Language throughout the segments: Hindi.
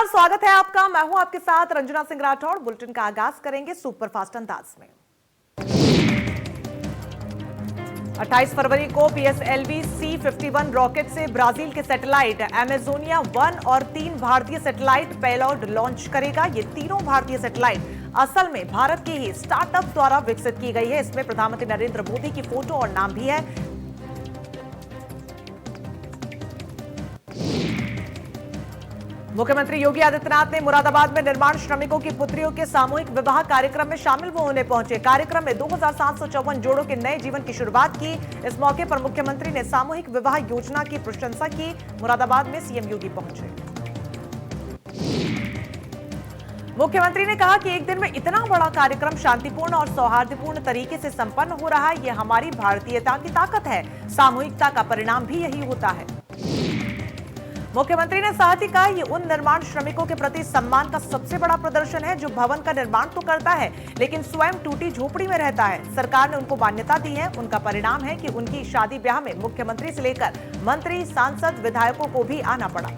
नमस्कार, स्वागत है आपका। मैं हूं आपके साथ रंजना सिंह राठौड़। बुलेटिन का आगाज करेंगे सुपरफास्ट अंदाज में। 28 फरवरी को पीएसएलवी C-51 रॉकेट से ब्राजील के सैटेलाइट अमेजोनिया 1 और 3 भारतीय सैटेलाइट पेलोड लॉन्च करेगा। ये तीनों भारतीय सैटेलाइट असल में भारत के ही स्टार्टअप द्वारा विकसित की गई है। इसमें प्रधानमंत्री नरेंद्र मोदी की फोटो और नाम भी है। मुख्यमंत्री योगी आदित्यनाथ ने मुरादाबाद में निर्माण श्रमिकों की पुत्रियों के सामूहिक विवाह कार्यक्रम में शामिल होने पहुंचे। कार्यक्रम में 2754 जोड़ों के नए जीवन की शुरुआत की। इस मौके पर मुख्यमंत्री ने सामूहिक विवाह योजना की प्रशंसा की। मुरादाबाद में सीएम योगी पहुंचे। मुख्यमंत्री ने कहा कि एक दिन में इतना बड़ा कार्यक्रम शांतिपूर्ण और सौहार्दपूर्ण तरीके से संपन्न हो रहा है। यह हमारी भारतीयता की ताकत है। सामूहिकता का परिणाम भी यही होता है। मुख्यमंत्री ने साथ ही कहा, ये उन निर्माण श्रमिकों के प्रति सम्मान का सबसे बड़ा प्रदर्शन है जो भवन का निर्माण तो करता है लेकिन स्वयं टूटी झोपड़ी में रहता है। सरकार ने उनको मान्यता दी है। उनका परिणाम है कि उनकी शादी ब्याह में मुख्यमंत्री से लेकर मंत्री, सांसद, विधायकों को भी आना पड़ा।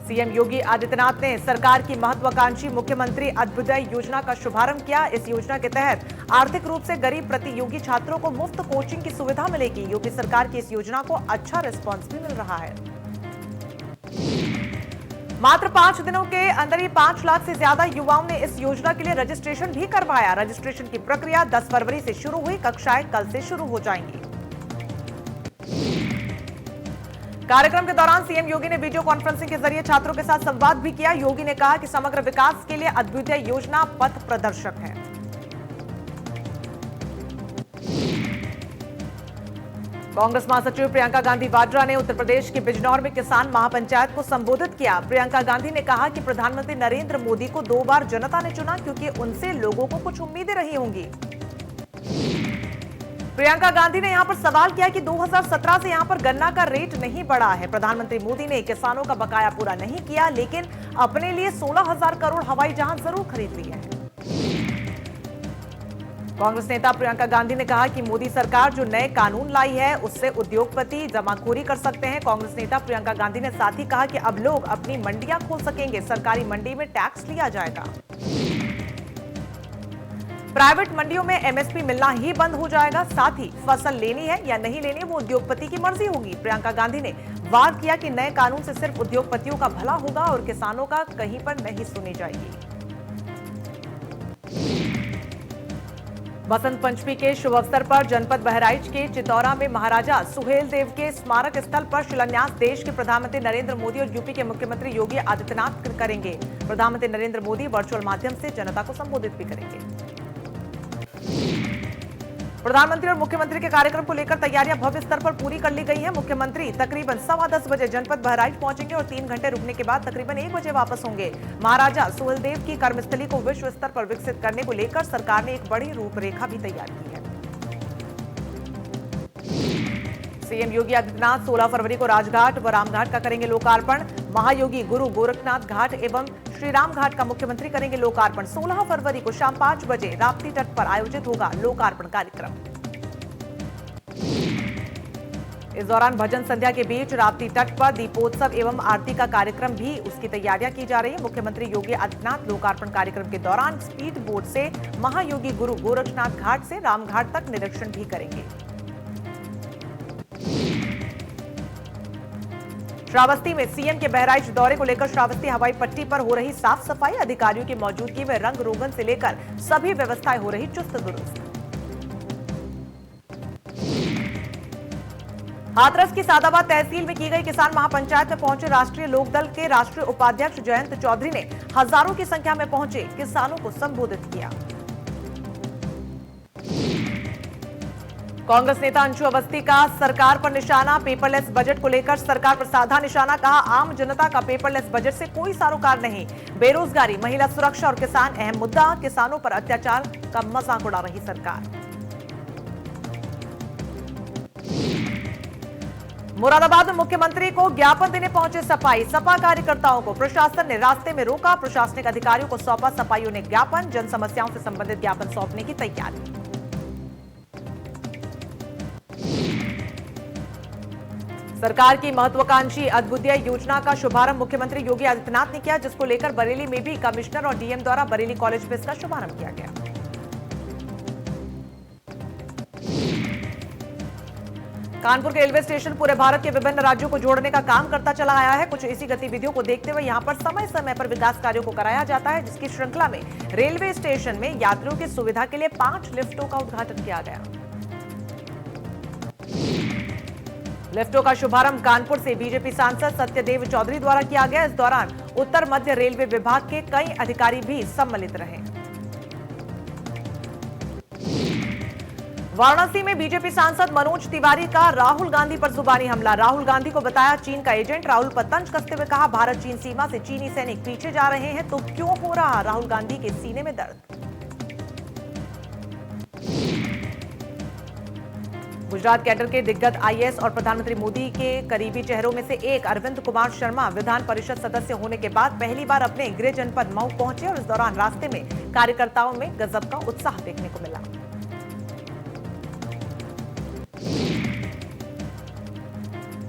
सीएम योगी आदित्यनाथ ने सरकार की महत्वाकांक्षी मुख्यमंत्री अभ्युदय योजना का शुभारंभ किया। इस योजना के तहत आर्थिक रूप से गरीब प्रतियोगी छात्रों को मुफ्त कोचिंग की सुविधा मिलेगी। योगी सरकार की इस योजना को अच्छा रिस्पांस भी मिल रहा है। मात्र 5 दिनों के अंदर ही 5 लाख से ज्यादा युवाओं ने इस योजना के लिए रजिस्ट्रेशन भी करवाया। रजिस्ट्रेशन की प्रक्रिया 10 फरवरी से शुरू हुई। कक्षाएं कल से शुरू हो जाएंगी। कार्यक्रम के दौरान सीएम योगी ने वीडियो कॉन्फ्रेंसिंग के जरिए छात्रों के साथ संवाद भी किया। योगी ने कहा कि समग्र विकास के लिए अभ्युदय योजना पथ प्रदर्शक है। कांग्रेस महासचिव प्रियंका गांधी वाड्रा ने उत्तर प्रदेश के बिजनौर में किसान महापंचायत को संबोधित किया। प्रियंका गांधी ने कहा कि प्रधानमंत्री नरेंद्र मोदी को 2 बार जनता ने चुना क्योंकि उनसे लोगों को कुछ उम्मीदें रही होंगी। प्रियंका गांधी ने यहां पर सवाल किया कि 2017 से यहां पर गन्ना का रेट नहीं बढ़ा है। प्रधानमंत्री मोदी ने किसानों का बकाया पूरा नहीं किया लेकिन अपने लिए 16,000 करोड़ हवाई जहाज जरूर खरीद लिए हैं। कांग्रेस नेता प्रियंका गांधी ने कहा कि मोदी सरकार जो नए कानून लाई है उससे उद्योगपति जमाखोरी कर सकते हैं। कांग्रेस नेता प्रियंका गांधी ने साथ ही कहा कि अब लोग अपनी मंडियां खोल सकेंगे। सरकारी मंडी में टैक्स लिया जाएगा। प्राइवेट मंडियों में एमएसपी मिलना ही बंद हो जाएगा। साथ ही फसल लेनी है या नहीं लेनी वो उद्योगपति की मर्जी होगी। प्रियंका गांधी ने वार किया कि नए कानून से सिर्फ उद्योगपतियों का भला होगा और किसानों का कहीं पर नहीं सुनी जाएगी। बसंत पंचमी के शुभ अवसर पर जनपद बहराइच के चितौरा में महाराजा सुहेल देव के स्मारक स्थल पर शिलान्यास देश के प्रधानमंत्री नरेंद्र मोदी और यूपी के मुख्यमंत्री योगी आदित्यनाथ करेंगे। प्रधानमंत्री नरेंद्र मोदी वर्चुअल माध्यम से जनता को संबोधित भी करेंगे। प्रधानमंत्री और मुख्यमंत्री के कार्यक्रम को लेकर तैयारियां भव्य स्तर पर पूरी कर ली गई हैं। मुख्यमंत्री तकरीबन 10:15 बजे जनपद बहराइच पहुंचेंगे और 3 घंटे रुकने के बाद तकरीबन 1 बजे वापस होंगे। महाराजा सुहेलदेव की कर्मस्थली को विश्व स्तर पर विकसित करने को लेकर सरकार ने एक बड़ी रूपरेखा भी तैयार की है। सीएम योगी आदित्यनाथ 16 फरवरी को राजघाट व रामघाट का करेंगे लोकार्पण। महायोगी गुरु गोरखनाथ घाट एवं श्री राम घाट का मुख्यमंत्री करेंगे लोकार्पण। 16 फरवरी को शाम 5 बजे राप्ती तट पर आयोजित होगा लोकार्पण कार्यक्रम। इस दौरान भजन संध्या के बीच राप्ती तट पर दीपोत्सव एवं आरती का कार्यक्रम भी उसकी तैयारियां की जा रही है। मुख्यमंत्री योगी आदित्यनाथ लोकार्पण कार्यक्रम के दौरान स्पीड बोट से महायोगी गुरु गोरखनाथ घाट से रामघाट तक निरीक्षण भी करेंगे। श्रावस्ती में सीएम के बहराइच दौरे को लेकर श्रावस्ती हवाई पट्टी पर हो रही साफ सफाई। अधिकारियों की मौजूदगी में रंग रोगन से लेकर सभी व्यवस्थाएं हो रही चुस्त दुरुस्त। हाथरस की सादाबाद तहसील में की गई किसान महापंचायत में पहुंचे राष्ट्रीय लोकदल के राष्ट्रीय उपाध्यक्ष जयंत चौधरी ने हजारों की संख्या में पहुंचे किसानों को संबोधित किया। कांग्रेस नेता अंशु अवस्थी का सरकार पर निशाना। पेपरलेस बजट को लेकर सरकार पर साधा निशाना। कहा, आम जनता का पेपरलेस बजट से कोई सरोकार नहीं। बेरोजगारी, महिला सुरक्षा और किसान अहम मुद्दा। किसानों पर अत्याचार का मजाक उड़ा रही सरकार। मुरादाबाद में मुख्यमंत्री को ज्ञापन देने पहुंचे सपा कार्यकर्ताओं को प्रशासन ने रास्ते में रोका। प्रशासनिक अधिकारियों को सौंपा सपाइयों ने ज्ञापन। जन समस्याओं से संबंधित ज्ञापन सौंपने की तैयारी। सरकार की महत्वाकांक्षी अद्भुदय योजना का शुभारंभ मुख्यमंत्री योगी आदित्यनाथ ने किया, जिसको लेकर बरेली में भी कमिश्नर और डीएम द्वारा बरेली कॉलेज में इसका शुभारंभ किया गया। कानपुर के रेलवे स्टेशन पूरे भारत के विभिन्न राज्यों को जोड़ने का काम करता चला आया है। कुछ इसी गतिविधियों को देखते हुए यहां पर समय समय पर विकास कार्यों को कराया जाता है, जिसकी श्रृंखला में रेलवे स्टेशन में यात्रियों की सुविधा के लिए 5 लिफ्टों का उद्घाटन किया गया। लिफ्टों का शुभारंभ कानपुर से बीजेपी सांसद सत्यदेव चौधरी द्वारा किया गया। इस दौरान उत्तर मध्य रेलवे विभाग के कई अधिकारी भी सम्मिलित रहे। वाराणसी में बीजेपी सांसद मनोज तिवारी का राहुल गांधी पर जुबानी हमला। राहुल गांधी को बताया चीन का एजेंट। राहुल पर तंज कसते हुए कहा, भारत चीन सीमा से चीनी सैनिक पीछे जा रहे हैं तो क्यों हो रहा राहुल गांधी के सीने में दर्द। गुजरात कैडर के दिग्गज आईएएस और प्रधानमंत्री मोदी के करीबी चेहरों में से एक अरविंद कुमार शर्मा विधान परिषद सदस्य होने के बाद पहली बार अपने गृह जनपद मऊ पहुंचे और इस दौरान रास्ते में कार्यकर्ताओं में गजब का उत्साह देखने को मिला।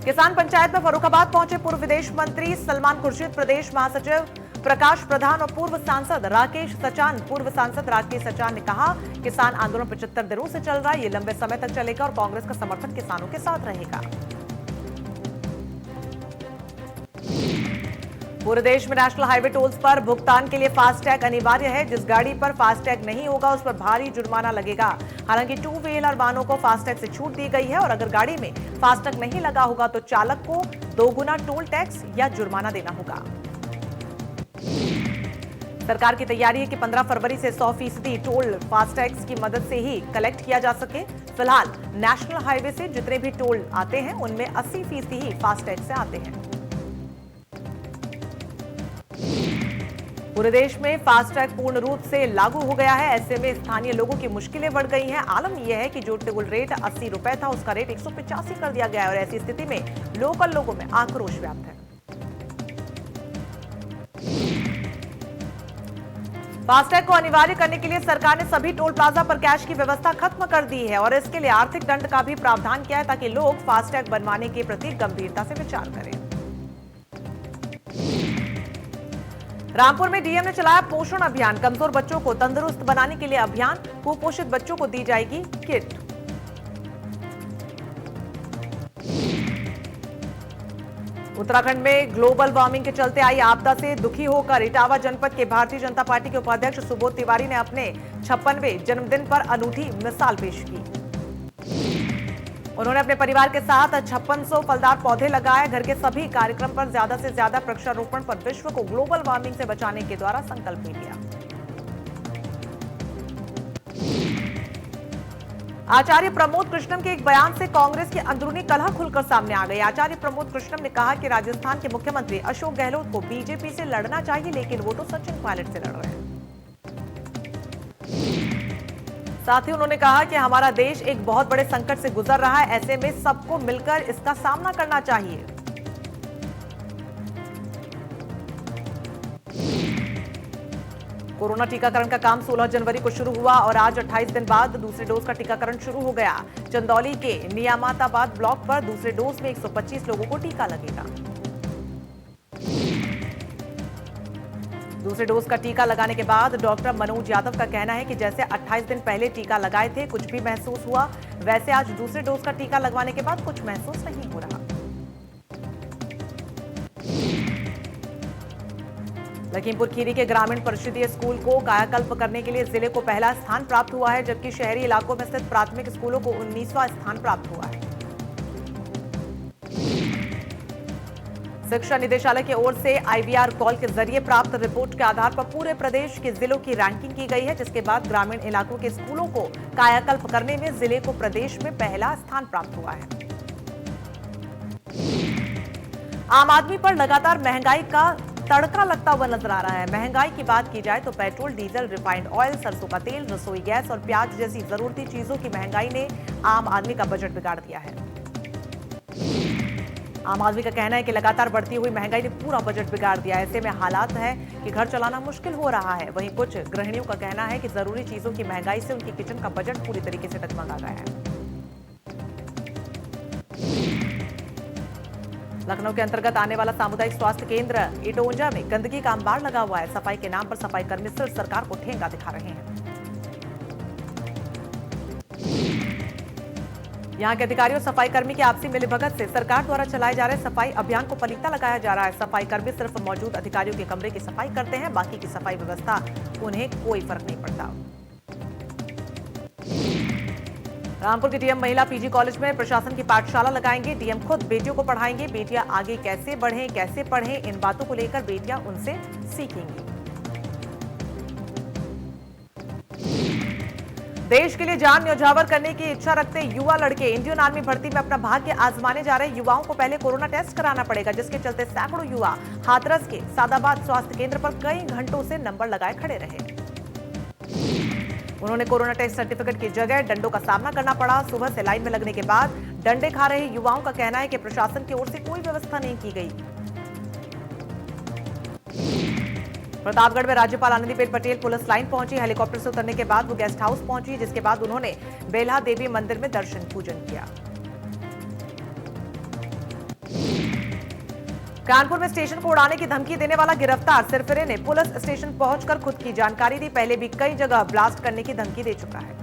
किसान पंचायत में फर्रुखाबाद पहुंचे पूर्व विदेश मंत्री सलमान खुर्शीद, प्रदेश महासचिव प्रकाश प्रधान और पूर्व सांसद राकेश सचान। पूर्व सांसद राकेश सचान ने कहा, किसान आंदोलन 75 दिनों से चल रहा है, ये लंबे समय तक चलेगा और कांग्रेस का समर्थन किसानों के साथ रहेगा। पूरे देश में नेशनल हाईवे टोल्स पर भुगतान के लिए फास्टैग अनिवार्य है। जिस गाड़ी पर फास्टैग नहीं होगा उस पर भारी जुर्माना लगेगा। हालांकि 2 व्हीलर वाहनों को फास्टैग से छूट दी गई है और अगर गाड़ी में फास्टैग नहीं लगा होगा तो चालक को 2 गुना टोल टैक्स या जुर्माना देना होगा। सरकार की तैयारी है कि 15 फरवरी से 100% टोल फास्टैग की मदद से ही कलेक्ट किया जा सके। फिलहाल नेशनल हाईवे से जितने भी टोल आते हैं उनमें 80% ही फास्टैग से आते हैं। पूरे देश में फास्टैग पूर्ण रूप से लागू हो गया है। ऐसे में स्थानीय लोगों की मुश्किलें बढ़ गई हैं। आलम यह है कि जो टोल रेट 80 रुपए था उसका रेट 185 कर दिया गया है और ऐसी स्थिति में लोकल लोगों में आक्रोश व्याप्त है। फास्टैग को अनिवार्य करने के लिए सरकार ने सभी टोल प्लाजा पर कैश की व्यवस्था खत्म कर दी है और इसके लिए आर्थिक दंड का भी प्रावधान किया है ताकि लोग फास्टैग बनवाने के प्रति गंभीरता से विचार करें। रामपुर में डीएम ने चलाया पोषण अभियान। कमजोर बच्चों को तंदुरुस्त बनाने के लिए अभियान। कुपोषित बच्चों को दी जाएगी किट। उत्तराखंड में ग्लोबल वार्मिंग के चलते आई आपदा से दुखी होकर इटावा जनपद के भारतीय जनता पार्टी के उपाध्यक्ष सुबोध तिवारी ने अपने 56वें जन्मदिन पर अनूठी मिसाल पेश की। उन्होंने अपने परिवार के साथ 5600 फलदार पौधे लगाए। घर के सभी कार्यक्रम पर ज्यादा से ज्यादा वृक्षारोपण पर विश्व को ग्लोबल वार्मिंग से बचाने के द्वारा संकल्प भी लिया। आचार्य प्रमोद कृष्णम के एक बयान से कांग्रेस की अंदरूनी कलह खुलकर सामने आ गई। आचार्य प्रमोद कृष्णम ने कहा कि राजस्थान के मुख्यमंत्री अशोक गहलोत को बीजेपी से लड़ना चाहिए, लेकिन वो तो सचिन पायलट से लड़ रहे हैं। साथ ही उन्होंने कहा कि हमारा देश एक बहुत बड़े संकट से गुजर रहा है, ऐसे में सबको मिलकर इसका सामना करना चाहिए। कोरोना टीकाकरण का काम 16 जनवरी को शुरू हुआ और आज 28 दिन बाद दूसरे डोज का टीकाकरण शुरू हो गया। चंदौली के नियामताबाद ब्लॉक पर दूसरे डोज में 125 लोगों को टीका लगेगा। दूसरे डोज का टीका लगाने के बाद डॉक्टर मनोज यादव का कहना है कि जैसे 28 दिन पहले टीका लगाए थे कुछ भी महसूस हुआ, वैसे आज दूसरे डोज का टीका लगवाने के बाद कुछ महसूस नहीं हो रहा। लखीमपुर खीरी के ग्रामीण परिषदीय स्कूल को कायाकल्प करने के लिए जिले को पहला स्थान प्राप्त हुआ है, जबकि शहरी इलाकों में स्थित प्राथमिक स्कूलों को 19वां स्थान प्राप्त हुआ है। शिक्षा निदेशालय की ओर से आईवीआर कॉल के जरिए प्राप्त रिपोर्ट के आधार पर पूरे प्रदेश के जिलों की रैंकिंग की गई है, जिसके बाद ग्रामीण इलाकों के स्कूलों को कायाकल्प करने में जिले को प्रदेश में पहला स्थान प्राप्त हुआ है। आम आदमी पर लगातार महंगाई का तड़का लगता हुआ नजर आ रहा है। महंगाई की बात की जाए तो पेट्रोल, डीजल, रिफाइंड ऑयल, सरसों का तेल, रसोई गैस और प्याज जैसी जरूरती चीजों की महंगाई ने आम आदमी का बजट बिगाड़ दिया है। आम आदमी का कहना है कि लगातार बढ़ती हुई महंगाई ने पूरा बजट बिगाड़ दिया। ऐसे में हालात है कि घर चलाना मुश्किल हो रहा है। वहीं कुछ गृहिणियों का कहना है कि जरूरी चीजों की महंगाई से उनकी किचन का बजट पूरी तरीके से डगमगा गया है। लखनऊ के अंतर्गत आने वाला सामुदायिक स्वास्थ्य केंद्र इटौंजा में गंदगी का अंबार लगा हुआ है। सफाई के नाम पर सफाई कर्मी सिर्फ सरकार को ठेंगा दिखा रहे हैं। यहां के अधिकारियों और सफाई कर्मी की आपसी मिलीभगत से सरकार द्वारा चलाए जा रहे सफाई अभियान को पलीता लगाया जा रहा है। सफाई कर्मी सिर्फ मौजूद अधिकारियों के कमरे की सफाई करते हैं, बाकी की सफाई व्यवस्था उन्हें कोई फर्क नहीं पड़ता। रामपुर की डीएम महिला पीजी कॉलेज में प्रशासन की पाठशाला लगाएंगे। डीएम खुद बेटियों को पढ़ाएंगे। बेटियां आगे कैसे बढ़ें, कैसे पढ़ें, इन बातों को लेकर बेटियां उनसे सीखेंगी। देश के लिए जान न्यौछावर करने की इच्छा रखते युवा लड़के इंडियन आर्मी भर्ती में अपना भाग्य आजमाने जा रहे युवाओं को पहले कोरोना टेस्ट कराना पड़ेगा, जिसके चलते सैकड़ों युवा हाथरस के सादाबाद स्वास्थ्य केंद्र पर कई घंटों से नंबर लगाए खड़े रहे। उन्होंने कोरोना टेस्ट सर्टिफिकेट की जगह डंडों का सामना करना पड़ा। सुबह से लाइन में लगने के बाद डंडे खा रहे युवाओं का कहना है कि प्रशासन की ओर से कोई व्यवस्था नहीं की गई। प्रतापगढ़ में राज्यपाल आनंदीबेन पटेल पुलिस लाइन पहुंची। हेलीकॉप्टर से उतरने के बाद वो गेस्ट हाउस पहुंची, जिसके बाद उन्होंने बेल्हा देवी मंदिर में दर्शन पूजन किया। कानपुर में स्टेशन को उड़ाने की धमकी देने वाला गिरफ्तार। सिरफिरे ने पुलिस स्टेशन पहुंचकर खुद की जानकारी दी। पहले भी कई जगह ब्लास्ट करने की धमकी दे चुका है।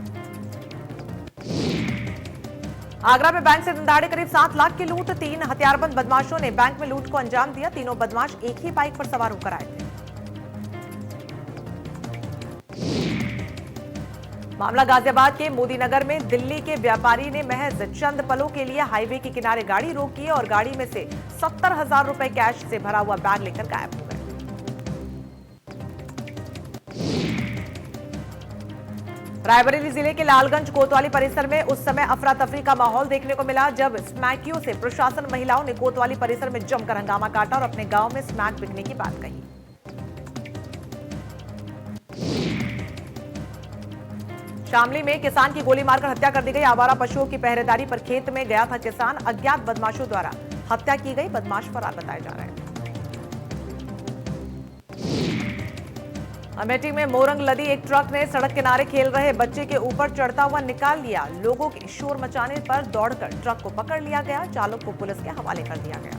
आगरा में बैंक से दिनदहाड़े करीब 7 लाख की लूट। 3 हथियारबंद बदमाशों ने बैंक में लूट को अंजाम दिया। तीनों बदमाश एक ही बाइक पर सवार होकर आए थे। मामला गाजियाबाद के मोदीनगर में दिल्ली के व्यापारी ने महज चंद पलों के लिए हाईवे के किनारे गाड़ी रोकी और गाड़ी में से 70,000 रुपए कैश से भरा हुआ बैग लेकर गायब हो गए। रायबरेली जिले के लालगंज कोतवाली परिसर में उस समय अफरा तफरी का माहौल देखने को मिला जब स्मैकियों से प्रशासन महिलाओं ने कोतवाली परिसर में जमकर हंगामा काटा और अपने गांव में स्मैक बिकने की बात कही। शामली में किसान की गोली मारकर हत्या कर दी गई। आवारा पशुओं की पहरेदारी पर खेत में गया था किसान। अज्ञात बदमाशों द्वारा हत्या की गई। बदमाश फरार बताए जा रहे हैं। अमेठी में मोरंग लदी एक ट्रक ने सड़क किनारे खेल रहे बच्चे के ऊपर चढ़ता हुआ निकाल लिया। लोगों के शोर मचाने पर दौड़कर ट्रक को पकड़ लिया गया। चालक को पुलिस के हवाले कर दिया गया।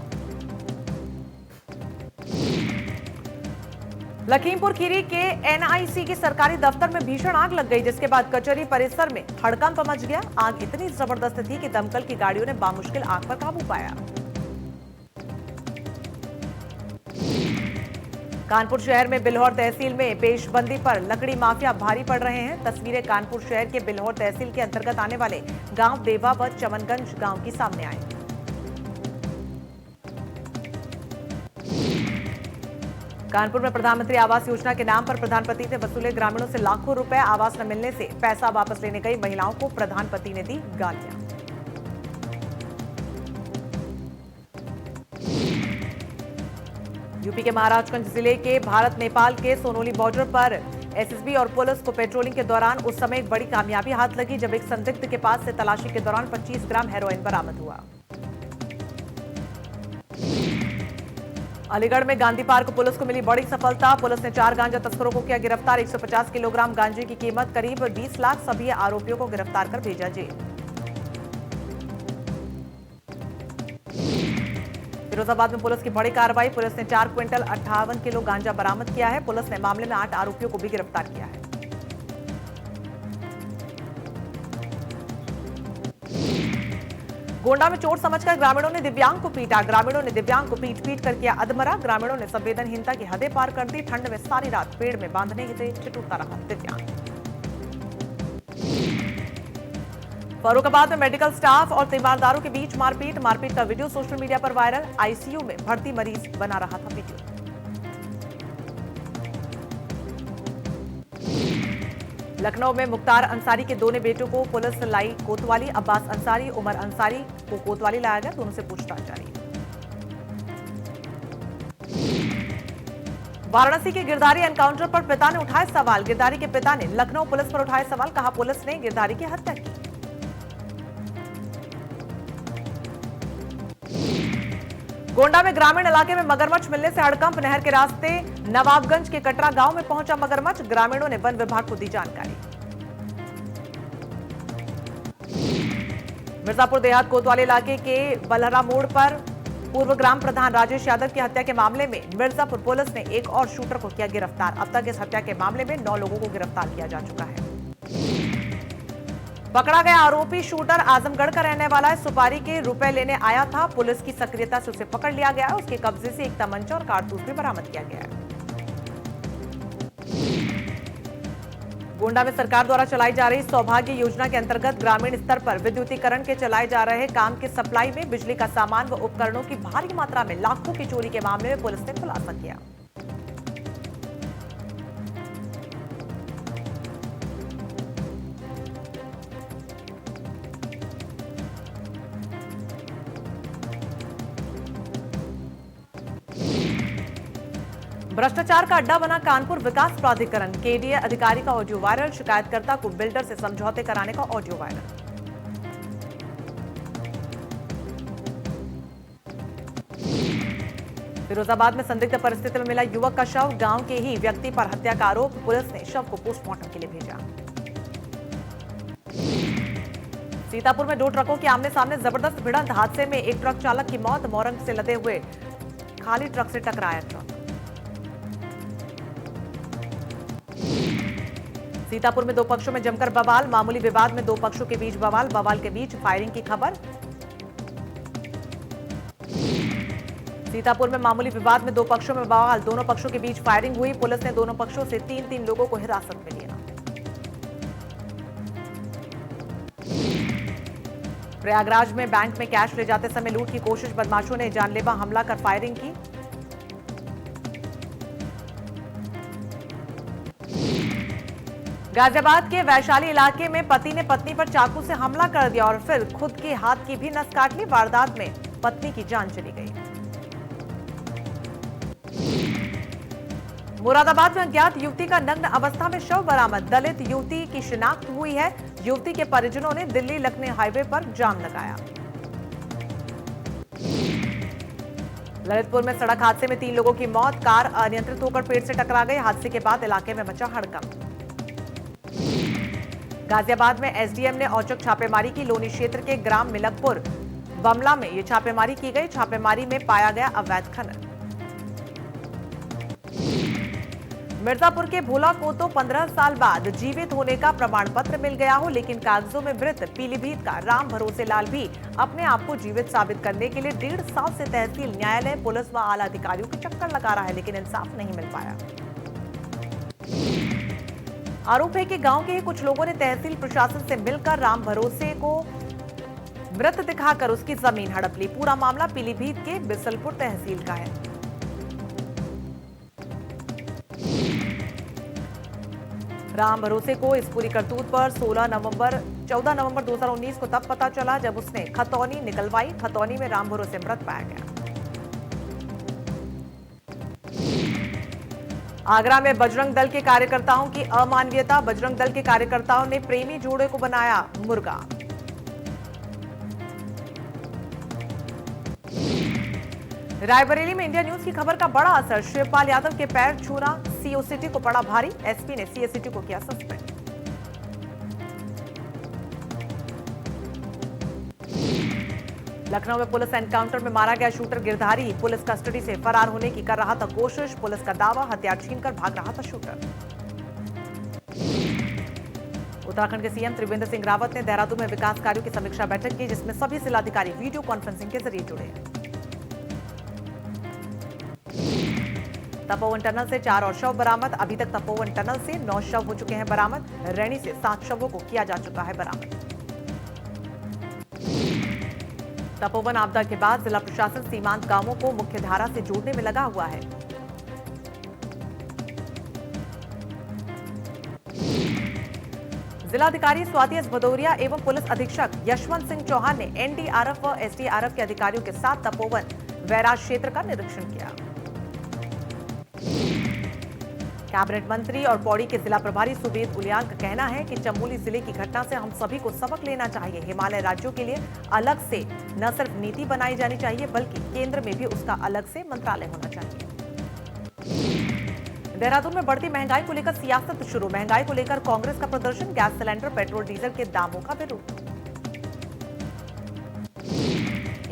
लखीमपुर खीरी के एनआईसी के सरकारी दफ्तर में भीषण आग लग गई, जिसके बाद कचहरी परिसर में हड़कंप मच गया। आग इतनी जबरदस्त थी कि दमकल की गाड़ियों ने बामुश्किल आग पर काबू पाया। कानपुर शहर में बिल्हौर तहसील में पेशबंदी पर लकड़ी माफिया भारी पड़ रहे हैं। तस्वीरें कानपुर शहर के बिल्हौर तहसील के अंतर्गत आने वाले गांव देवा व चमनगंज गांव की सामने आई। कानपुर में प्रधानमंत्री आवास योजना के नाम पर प्रधानपति ने वसूले ग्रामीणों से लाखों रुपए। आवास न मिलने से पैसा वापस लेने गई महिलाओं को प्रधानपति ने दी गालियां। यूपी के महाराजगंज जिले के भारत नेपाल के सोनोली बॉर्डर पर एसएसबी और पुलिस को पेट्रोलिंग के दौरान उस समय एक बड़ी कामयाबी हाथ लगी जब एक संदिग्ध के पास से तलाशी के दौरान 25 ग्राम हेरोइन बरामद हुआ। अलीगढ़ में गांधी पार्क पुलिस को मिली बड़ी सफलता। पुलिस ने 4 गांजा तस्करों को किया गिरफ्तार। 150 किलोग्राम गांजे की कीमत करीब 20 लाख। सभी आरोपियों को गिरफ्तार कर भेजा जेल। फिरोजाबाद में पुलिस की बड़ी कार्रवाई। पुलिस ने 4 क्विंटल 58 किलो गांजा बरामद किया है। पुलिस ने मामले में 8 आरोपियों को भी गिरफ्तार किया है। गोंडा में चोट समझकर ग्रामीणों ने दिव्यांग को पीटा। ग्रामीणों ने दिव्यांग को पीट पीट कर किया अधमरा। ग्रामीणों ने संवेदनहीनता की हदें पार कर दी। ठंड में सारी रात पेड़ में बांधने से चिटूता रहा दिव्यांग। फर्रुखाबाद में मेडिकल स्टाफ और तीमारदारों के बीच मारपीट। मारपीट का वीडियो सोशल मीडिया पर वायरल। आईसीयू में भर्ती मरीज बना रहा था वीडियो। लखनऊ में मुख्तार अंसारी के दोनों बेटों को पुलिस लाई कोतवाली। अब्बास अंसारी, उमर अंसारी को कोतवाली लाया गया। दोनों से पूछताछ जारी है। वाराणसी के गिरधारी एनकाउंटर पर पिता ने उठाए सवाल। गिरधारी के पिता ने लखनऊ पुलिस पर उठाए सवाल। कहा पुलिस ने गिरधारी की हत्या की। गोंडा में ग्रामीण इलाके में मगरमच्छ मिलने से हड़कंप। नहर के रास्ते नवाबगंज के कटरा गांव में पहुंचा मगरमच्छ। ग्रामीणों ने वन विभाग को दी जानकारी। मिर्जापुर देहात कोतवाली इलाके के बलहरा मोड़ पर पूर्व ग्राम प्रधान राजेश यादव की हत्या के मामले में मिर्जापुर पुलिस ने एक और शूटर को किया गिरफ्तार। अब तक इस हत्या के मामले में 9 लोगों को गिरफ्तार किया जा चुका है। पकड़ा गया आरोपी शूटर आजमगढ़ का रहने वाला है। सुपारी के रुपए लेने आया था। पुलिस की सक्रियता से उसे पकड़ लिया गया। उसके कब्जे से एक तमंचा और कारतूस भी बरामद किया गया है। गोंडा में सरकार द्वारा चलाई जा रही सौभाग्य योजना के अंतर्गत ग्रामीण स्तर पर विद्युतीकरण के चलाए जा रहे काम की सप्लाई में बिजली का सामान व उपकरणों की भारी मात्रा में लाखों की चोरी के मामले में पुलिस ने खुलासा किया। भ्रष्टाचार का अड्डा बना कानपुर विकास प्राधिकरण। केडीए अधिकारी का ऑडियो वायरल। शिकायतकर्ता को बिल्डर से समझौते कराने का ऑडियो वायरल। फिरोजाबाद में संदिग्ध परिस्थिति में मिला युवक का शव। गांव के ही व्यक्ति पर हत्या का आरोप। पुलिस ने शव को पोस्टमार्टम के लिए भेजा। सीतापुर में 2 ट्रकों की आमने सामने जबरदस्त भिड़ंत। हादसे में एक ट्रक चालक की मौत। मोरंग से लदे हुए खाली ट्रक से टकराया ट्रक। सीतापुर में 2 पक्षों में जमकर बवाल। मामूली विवाद में 2 पक्षों के बीच बवाल। बवाल के बीच फायरिंग की खबर। सीतापुर में मामूली विवाद में 2 पक्षों में बवाल। दोनों पक्षों के बीच फायरिंग हुई। पुलिस ने दोनों पक्षों से 3 लोगों को हिरासत में लिया। प्रयागराज में बैंक में कैश ले जाते समय लूट की कोशिश। बदमाशों ने जानलेवा हमला कर फायरिंग की। गाजियाबाद के वैशाली इलाके में पति ने पत्नी पर चाकू से हमला कर दिया और फिर खुद के हाथ की भी नस काट ली। वारदात में पत्नी की जान चली गई। मुरादाबाद में अज्ञात युवती का नग्न अवस्था में शव बरामद। दलित युवती की शिनाख्त हुई है। युवती के परिजनों ने दिल्ली लखनऊ हाईवे पर जाम लगाया। ललितपुर में सड़क हादसे में 3 लोगों की मौत। कार अनियंत्रित होकर पेड़ से टकरा गई। हादसे के बाद इलाके में मचा हड़कंप। गाजियाबाद में एसडीएम ने औचक छापेमारी की। लोनी क्षेत्र के ग्राम मिलकपुर बमला में ये छापेमारी की गई। छापेमारी में पाया गया अवैध खनन। मिर्जापुर के भोला को तो 15 साल बाद जीवित होने का प्रमाण पत्र मिल गया हो, लेकिन कागजों में मृत पीलीभीत का राम भरोसे लाल भी अपने आप को जीवित साबित करने के लिए 1.5 साल से तहसील, न्यायालय, पुलिस व आला अधिकारियों के चक्कर लगा रहा है, लेकिन इंसाफ नहीं मिल पाया। आरोप है कि गांव के ही कुछ लोगों ने तहसील प्रशासन से मिलकर राम भरोसे को मृत दिखाकर उसकी जमीन हड़प ली। पूरा मामला पीलीभीत के बिसलपुर तहसील का है। राम भरोसे को इस पूरी करतूत पर 14 नवंबर 2019 को तब पता चला जब उसने खतौनी निकलवाई। खतौनी में राम भरोसे मृत पाया गया। आगरा में बजरंग दल के कार्यकर्ताओं की अमानवीयता। बजरंग दल के कार्यकर्ताओं ने प्रेमी जोड़े को बनाया मुर्गा। रायबरेली में इंडिया न्यूज की खबर का बड़ा असर। शिवपाल यादव के पैर छूना सीओ सिटी को पड़ा भारी। एसपी ने सीए सिटी को किया सस्पेंड। लखनऊ में पुलिस एनकाउंटर में मारा गया शूटर गिरधारी पुलिस कस्टडी से फरार होने की कर रहा था कोशिश। पुलिस का दावा, हथियार छीनकर भाग रहा था शूटर। उत्तराखंड के सीएम त्रिवेंद्र सिंह रावत ने देहरादून में विकास कार्यों की समीक्षा बैठक की, जिसमें सभी जिलाधिकारी वीडियो कॉन्फ्रेंसिंग के जरिए जुड़े। तपोवन टनल से 4 और शव बरामद। अभी तक तपोवन टनल से 9 शव हो चुके हैं बरामद। रैनी से 7 शवों को किया जा चुका है बरामद। तपोवन आपदा के बाद जिला प्रशासन सीमांत गांवों को मुख्य धारा से जोड़ने में लगा हुआ है। जिलाधिकारी स्वाति एस भदौरिया एवं पुलिस अधीक्षक यशवंत सिंह चौहान ने एनडीआरएफ व एसडीआरएफ के अधिकारियों के साथ तपोवन बैराज क्षेत्र का निरीक्षण किया। कैबिनेट मंत्री और पौड़ी के जिला प्रभारी सुबेद उलियाल का कहना है कि चमोली जिले की घटना से हम सभी को सबक लेना चाहिए। हिमालय राज्यों के लिए अलग से न सिर्फ नीति बनाई जानी चाहिए, बल्कि केंद्र में भी उसका अलग से मंत्रालय होना चाहिए। देहरादून में बढ़ती महंगाई को लेकर सियासत शुरू। महंगाई को लेकर कांग्रेस का प्रदर्शन। गैस सिलेंडर, पेट्रोल, डीजल के दामों का विरोध।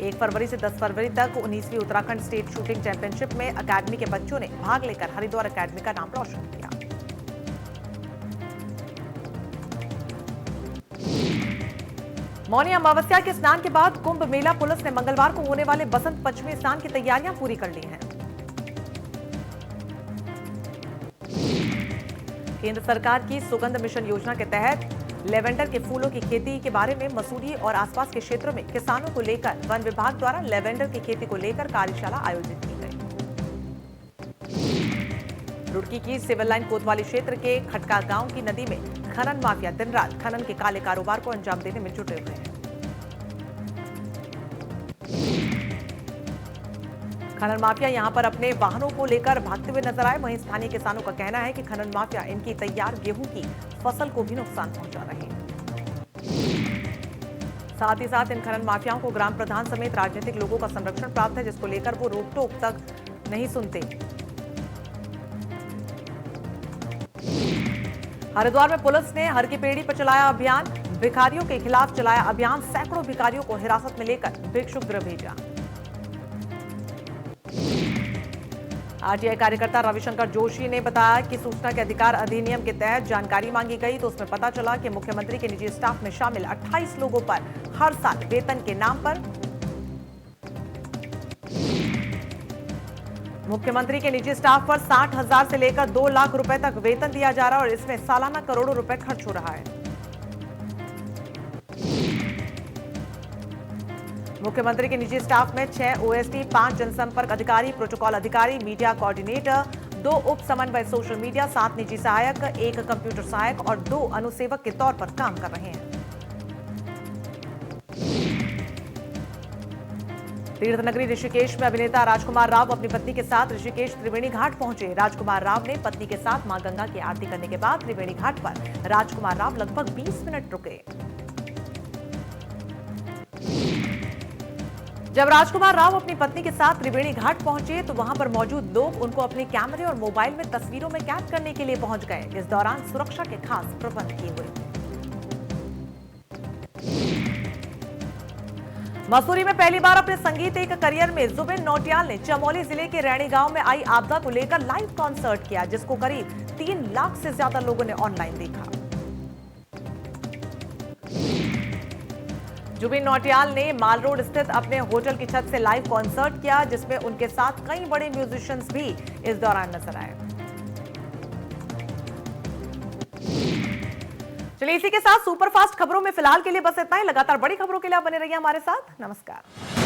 1 फरवरी से 10 फरवरी तक 19वीं उत्तराखंड स्टेट शूटिंग चैंपियनशिप में अकेडमी के बच्चों ने भाग लेकर हरिद्वार अकेडमी का नाम रोशन किया। मौनी अमावस्या के स्नान के बाद कुंभ मेला पुलिस ने मंगलवार को होने वाले बसंत पंचमी स्नान की तैयारियां पूरी कर ली हैं। केंद्र सरकार की सुगंध मिशन योजना के तहत लेवेंडर के फूलों की खेती के बारे में मसूरी और आसपास के क्षेत्रों में किसानों को लेकर वन विभाग द्वारा लेवेंडर की खेती को लेकर कार्यशाला आयोजित की गई। रुड़की की सिविल लाइन कोतवाली क्षेत्र के खटका गांव की नदी में खनन माफिया दिन रात खनन के काले कारोबार को अंजाम देने में जुटे हुए हैं। खनन माफिया यहां पर अपने वाहनों को लेकर भागते हुए नजर आए। वहीं स्थानीय किसानों का कहना है कि खनन माफिया इनकी तैयार गेहूं की फसल को भी नुकसान पहुंचा रहे हैं। साथ ही साथ इन खनन माफियाओं को ग्राम प्रधान समेत राजनीतिक लोगों का संरक्षण प्राप्त है, जिसको लेकर वो रोक टोक तक नहीं सुनते। हरिद्वार में पुलिस ने हर की पेड़ी पर चलाया अभियान। भिखारियों के खिलाफ चलाया अभियान। सैकड़ों भिखारियों को हिरासत में लेकर भिक्षुक गृह भेजा। आरटीआई कार्यकर्ता रविशंकर जोशी ने बताया कि सूचना के अधिकार अधिनियम के तहत जानकारी मांगी गई तो उसमें पता चला कि मुख्यमंत्री के निजी स्टाफ में शामिल 28 लोगों पर हर साल वेतन के नाम पर मुख्यमंत्री के निजी स्टाफ पर 60,000 से लेकर 2 लाख रुपए तक वेतन दिया जा रहा है और इसमें सालाना करोड़ों रुपए खर्च हो रहा है। मुख्यमंत्री के निजी स्टाफ में 6 ओएसडी, 5 जनसंपर्क अधिकारी, प्रोटोकॉल अधिकारी, मीडिया कोऑर्डिनेटर, 2 उप समन्वय सोशल मीडिया, 7 निजी सहायक, 1 कंप्यूटर सहायक और 2 अनुसेवक के तौर पर काम कर रहे हैं। तीर्थनगरी ऋषिकेश में अभिनेता राजकुमार राव अपनी पत्नी के साथ ऋषिकेश त्रिवेणी घाट पहुंचे। राजकुमार राव ने पत्नी के साथ मां गंगा की आरती करने के बाद त्रिवेणी घाट पर राजकुमार राव लगभग 20 मिनट रुके। जब राजकुमार राव अपनी पत्नी के साथ त्रिवेणी घाट पहुंचे तो वहां पर मौजूद लोग उनको अपने कैमरे और मोबाइल में तस्वीरों में कैद करने के लिए पहुंच गए। इस दौरान सुरक्षा के खास प्रबंध किए हुए थे। मसूरी में पहली बार अपने संगीत एक करियर में जुबिन नौटियाल ने चमोली जिले के रैणी गांव में आई आपदा को लेकर लाइव कॉन्सर्ट किया, जिसको करीब 3 लाख से ज्यादा लोगों ने ऑनलाइन देखा। जुबिन नौटियाल ने माल रोड स्थित अपने होटल की छत से लाइव कॉन्सर्ट किया, जिसमें उनके साथ कई बड़े म्यूजिशियंस भी इस दौरान नजर आए। चलिए इसी के साथ सुपरफास्ट खबरों में फिलहाल के लिए बस इतना ही। लगातार बड़ी खबरों के लिए आप बने रहिए हमारे साथ। नमस्कार।